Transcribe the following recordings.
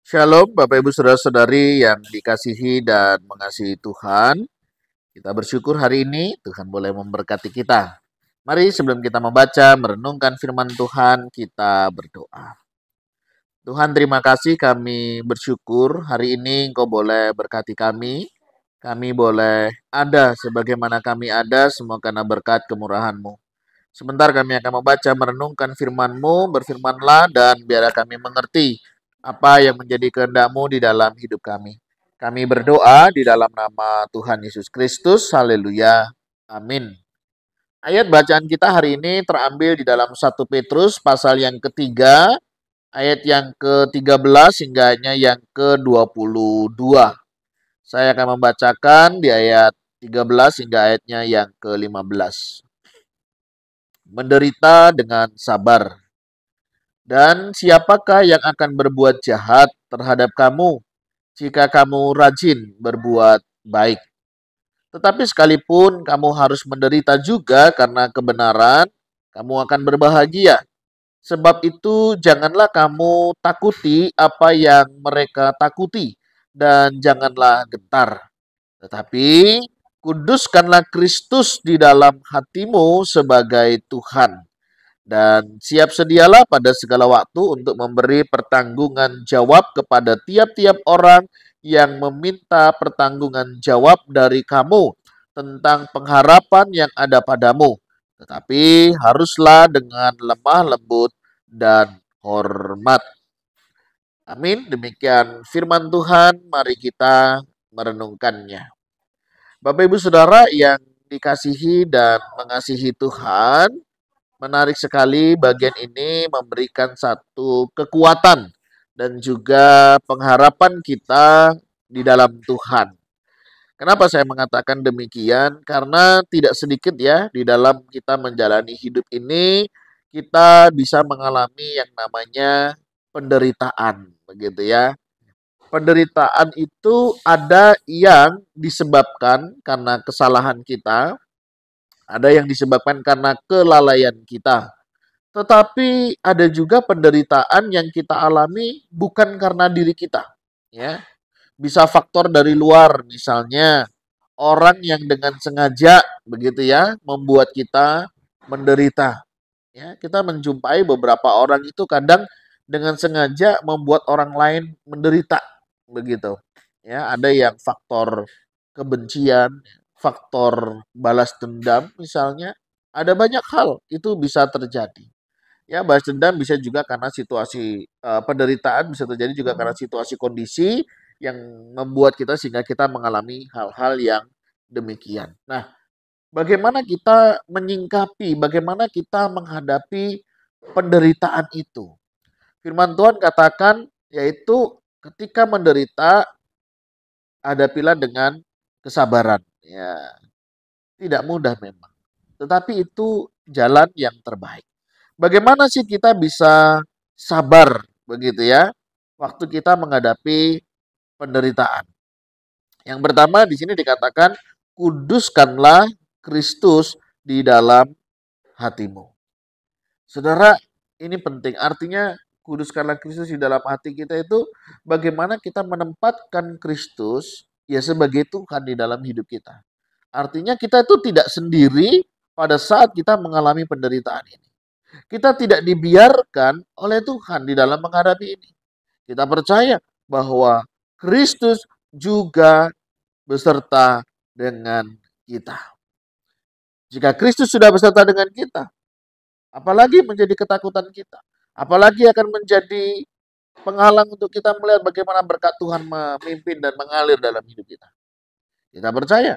Shalom, Bapak Ibu Saudara-saudari yang dikasihi dan mengasihi Tuhan. Kita bersyukur hari ini Tuhan boleh memberkati kita. Mari sebelum kita membaca, merenungkan firman Tuhan, kita berdoa. Tuhan, terima kasih, kami bersyukur hari ini Engkau boleh berkati kami. Kami boleh ada sebagaimana kami ada, semua karena berkat kemurahan-Mu. Sebentar kami akan membaca, merenungkan firman-Mu, berfirmanlah dan biarlah kami mengerti apa yang menjadi kehendak-Mu di dalam hidup kami. Kami berdoa di dalam nama Tuhan Yesus Kristus. Haleluya. Amin. Ayat bacaan kita hari ini terambil di dalam 1 Petrus pasal yang ketiga, ayat yang ke-13 hingga yang ke-22. Saya akan membacakan di ayat 13 hingga ayatnya yang ke-15. Menderita dengan sabar. Dan siapakah yang akan berbuat jahat terhadap kamu jika kamu rajin berbuat baik? Tetapi sekalipun kamu harus menderita juga karena kebenaran, kamu akan berbahagia. Sebab itu janganlah kamu takuti apa yang mereka takuti, dan janganlah gentar. Tetapi kuduskanlah Kristus di dalam hatimu sebagai Tuhan. Dan siap sedialah pada segala waktu untuk memberi pertanggungan jawab kepada tiap-tiap orang yang meminta pertanggungan jawab dari kamu tentang pengharapan yang ada padamu. Tetapi haruslah dengan lemah lembut dan hormat. Amin. Demikian firman Tuhan, mari kita merenungkannya. Bapak Ibu Saudara yang dikasihi dan mengasihi Tuhan, menarik sekali bagian ini memberikan satu kekuatan dan juga pengharapan kita di dalam Tuhan. Kenapa saya mengatakan demikian? Karena tidak sedikit ya di dalam kita menjalani hidup ini kita bisa mengalami yang namanya penderitaan, begitu ya. Penderitaan itu ada yang disebabkan karena kesalahan kita, ada yang disebabkan karena kelalaian kita. Tetapi ada juga penderitaan yang kita alami bukan karena diri kita, ya. Bisa faktor dari luar, misalnya orang yang dengan sengaja begitu ya membuat kita menderita. Ya, kita menjumpai beberapa orang itu kadang dengan sengaja membuat orang lain menderita begitu. Ya, ada yang faktor kebencian, faktor balas dendam misalnya, ada banyak hal itu bisa terjadi. Ya, balas dendam bisa juga karena situasi penderitaan, bisa terjadi juga karena situasi kondisi yang membuat kita sehingga kita mengalami hal-hal yang demikian. Nah, bagaimana kita menyingkapi, bagaimana kita menghadapi penderitaan itu? Firman Tuhan katakan yaitu ketika menderita hadapilah dengan kesabaran. Ya, tidak mudah memang. Tetapi itu jalan yang terbaik. Bagaimana sih kita bisa sabar begitu ya waktu kita menghadapi penderitaan? Yang pertama di sini dikatakan kuduskanlah Kristus di dalam hatimu. Saudara, ini penting. Artinya kuduskanlah Kristus di dalam hati kita itu bagaimana kita menempatkan Kristus ya sebagai Tuhan di dalam hidup kita. Artinya kita itu tidak sendiri pada saat kita mengalami penderitaan ini. Kita tidak dibiarkan oleh Tuhan di dalam menghadapi ini. Kita percaya bahwa Kristus juga beserta dengan kita. Jika Kristus sudah beserta dengan kita, apalagi menjadi ketakutan kita. Apalagi akan menjadi penghalang untuk kita melihat bagaimana berkat Tuhan memimpin dan mengalir dalam hidup kita. Kita percaya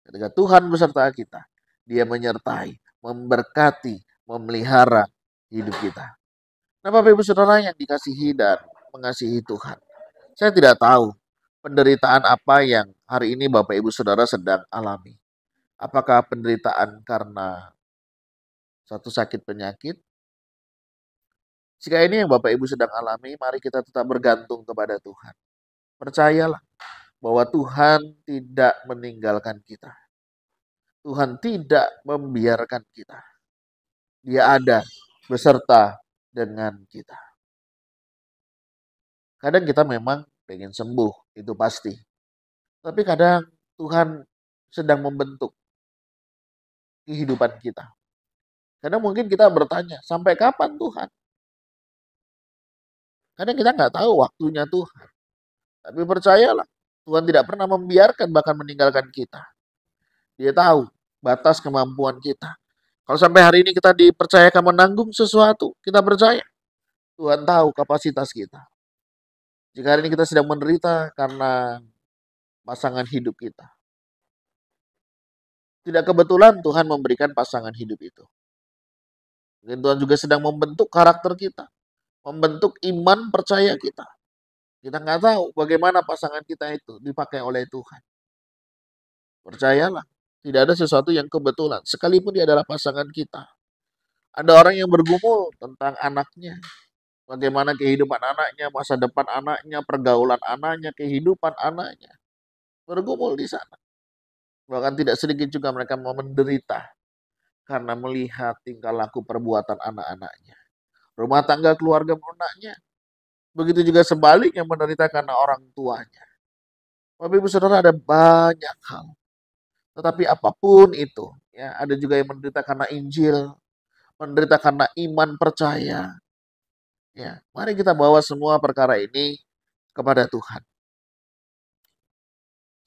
ketika Tuhan beserta kita, Dia menyertai, memberkati, memelihara hidup kita. Nah, Bapak Ibu Saudara yang dikasihi dan mengasihi Tuhan. Saya tidak tahu penderitaan apa yang hari ini Bapak Ibu Saudara sedang alami. Apakah penderitaan karena satu sakit penyakit? Jika ini yang Bapak Ibu sedang alami, mari kita tetap bergantung kepada Tuhan. Percayalah bahwa Tuhan tidak meninggalkan kita. Tuhan tidak membiarkan kita. Dia ada beserta dengan kita. Kadang kita memang pengen sembuh, itu pasti. Tapi kadang Tuhan sedang membentuk kehidupan kita. Kadang mungkin kita bertanya, sampai kapan Tuhan? Kadang kita nggak tahu waktunya Tuhan. Tapi percayalah, Tuhan tidak pernah membiarkan bahkan meninggalkan kita. Dia tahu batas kemampuan kita. Kalau sampai hari ini kita dipercayakan menanggung sesuatu, kita percaya Tuhan tahu kapasitas kita. Jika hari ini kita sedang menderita karena pasangan hidup kita, tidak kebetulan Tuhan memberikan pasangan hidup itu. Mungkin Tuhan juga sedang membentuk karakter kita, membentuk iman percaya kita. Kita nggak tahu bagaimana pasangan kita itu dipakai oleh Tuhan. Percayalah, tidak ada sesuatu yang kebetulan, sekalipun dia adalah pasangan kita. Ada orang yang bergumul tentang anaknya, bagaimana kehidupan anaknya, masa depan anaknya, pergaulan anaknya, kehidupan anaknya. Bergumul di sana. Bahkan tidak sedikit juga mereka mau menderita karena melihat tingkah laku perbuatan anak-anaknya. Rumah tangga keluarga anaknya. Begitu juga sebaliknya menderita karena orang tuanya. Bapak Ibu Saudara, ada banyak hal. Tetapi apapun itu, ya, ada juga yang menderita karena Injil, menderita karena iman percaya. Ya, mari kita bawa semua perkara ini kepada Tuhan.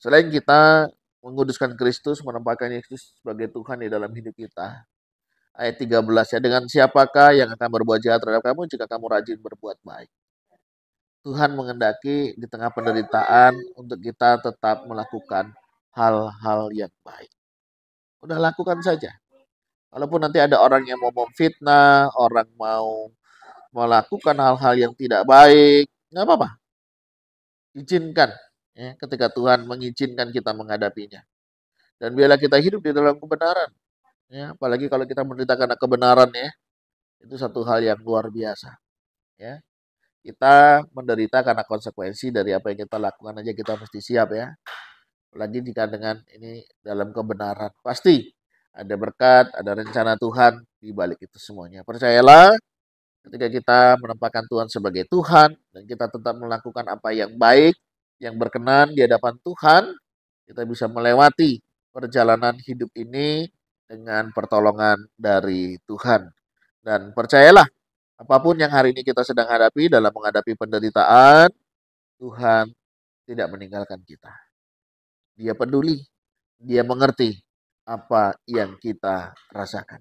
Selain kita menguduskan Kristus, menempatkan Yesus sebagai Tuhan di dalam hidup kita. Ayat 13 ya, dengan siapakah yang akan berbuat jahat terhadap kamu jika kamu rajin berbuat baik. Tuhan mengendaki di tengah penderitaan untuk kita tetap melakukan hal-hal yang baik. Udah lakukan saja. Walaupun nanti ada orang yang mau memfitnah, orang mau melakukan hal-hal yang tidak baik, nggak apa-apa. Izinkan. Ya, ketika Tuhan mengizinkan kita menghadapinya. Dan biarlah kita hidup di dalam kebenaran. Ya, apalagi kalau kita menderita karena kebenaran ya. Itu satu hal yang luar biasa. Ya. Kita menderita karena konsekuensi dari apa yang kita lakukan aja kita mesti siap ya. Apalagi jika dengan ini dalam kebenaran. Pasti ada berkat, ada rencana Tuhan di balik itu semuanya. Percayalah, ketika kita menempatkan Tuhan sebagai Tuhan dan kita tetap melakukan apa yang baik, yang berkenan di hadapan Tuhan, kita bisa melewati perjalanan hidup ini dengan pertolongan dari Tuhan. Dan percayalah, apapun yang hari ini kita sedang hadapi dalam menghadapi penderitaan, Tuhan tidak meninggalkan kita. Dia peduli, dia mengerti apa yang kita rasakan.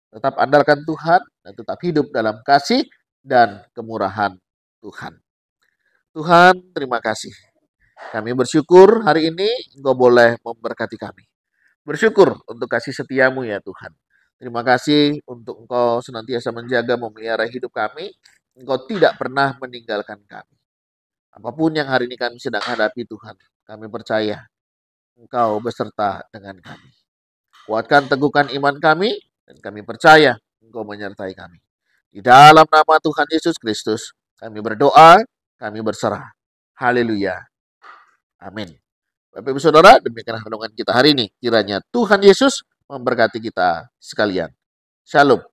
Tetap andalkan Tuhan dan tetap hidup dalam kasih dan kemurahan Tuhan. Tuhan, terima kasih. Kami bersyukur hari ini Engkau boleh memberkati kami. Bersyukur untuk kasih setiamu ya Tuhan. Terima kasih untuk Engkau senantiasa menjaga, memelihara hidup kami. Engkau tidak pernah meninggalkan kami. Apapun yang hari ini kami sedang hadapi Tuhan, kami percaya Engkau beserta dengan kami. Kuatkan teguhkan iman kami, dan kami percaya Engkau menyertai kami. Di dalam nama Tuhan Yesus Kristus, kami berdoa, kami berserah. Haleluya. Amin. Bapak Ibu Saudara, demikian renungan kita hari ini. Kiranya Tuhan Yesus memberkati kita sekalian. Shalom.